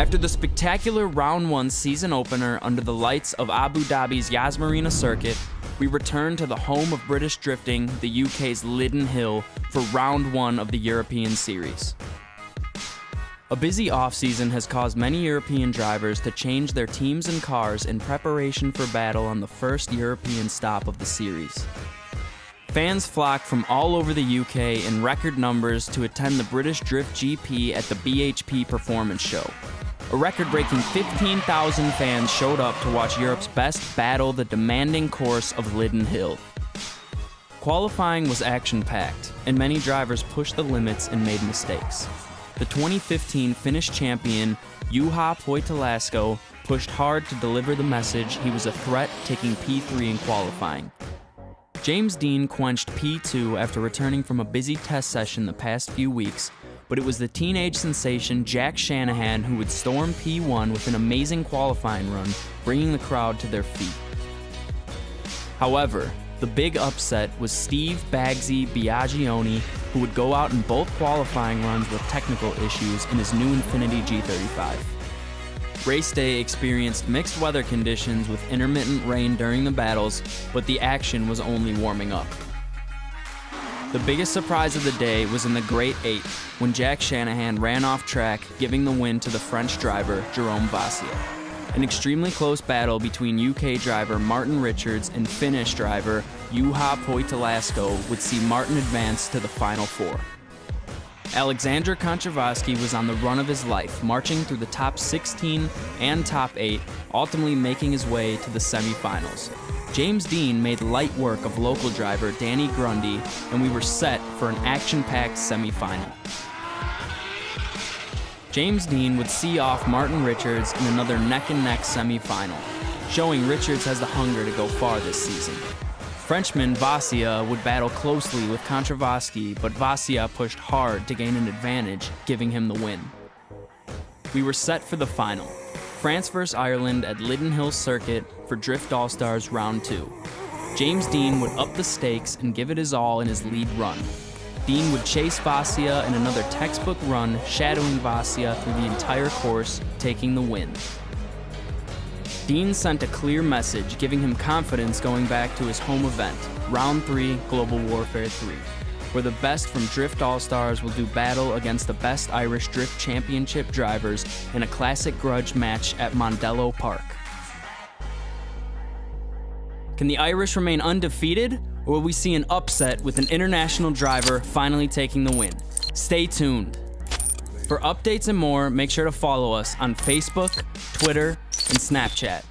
After the spectacular Round 1 season opener under the lights of Abu Dhabi's Yas Marina circuit, we return to the home of British drifting, the UK's Lyddenhill, for Round 1 of the European Series. A busy off-season has caused many European drivers to change their teams and cars in preparation for battle on the first European stop of the series. Fans flocked from all over the UK in record numbers to attend the British Drift GP at the BHP Performance Show. A record-breaking 15,000 fans showed up to watch Europe's best battle the demanding course of Lyddenhill. Qualifying was action-packed, and many drivers pushed the limits and made mistakes. The 2015 Finnish champion, Juha Poitalasko, pushed hard to deliver the message he was a threat, taking P3 in qualifying. James Dean quenched P2 after returning from a busy test session the past few weeks, but it was the teenage sensation Jack Shanahan who would storm P1 with an amazing qualifying run, bringing the crowd to their feet. However, the big upset was Steve Bagsy Biagioni, who would go out in both qualifying runs with technical issues in his new Infiniti G35. Race day experienced mixed weather conditions with intermittent rain during the battles, but the action was only warming up. The biggest surprise of the day was in the Great 8, when Jack Shanahan ran off track, giving the win to the French driver Jérôme Vassia. An extremely close battle between UK driver Martin Richards and Finnish driver Juha Poitalasko would see Martin advance to the Final Four. Alexander Kontravasky was on the run of his life, marching through the top 16 and top 8, ultimately making his way to the semifinals. James Dean made light work of local driver Danny Grundy, and we were set for an action-packed semifinal. James Dean would see off Martin Richards in another neck-and-neck semifinal, showing Richards has the hunger to go far this season. Frenchman Vassia would battle closely with Kontravasky, but Vassia pushed hard to gain an advantage, giving him the win. We were set for the final, France vs. Ireland at Lyddenhill Circuit for Drift Allstars Round 2. James Dean would up the stakes and give it his all in his lead run. Dean would chase Vassia in another textbook run, shadowing Vassia through the entire course, taking the win. Dean sent a clear message, giving him confidence going back to his home event, Round 3 Global Warfare 3, where the best from Drift All-Stars will do battle against the best Irish Drift Championship drivers in a classic grudge match at Mondello Park. Can the Irish remain undefeated, or will we see an upset with an international driver finally taking the win? Stay tuned. For updates and more, make sure to follow us on Facebook, Twitter, and Snapchat.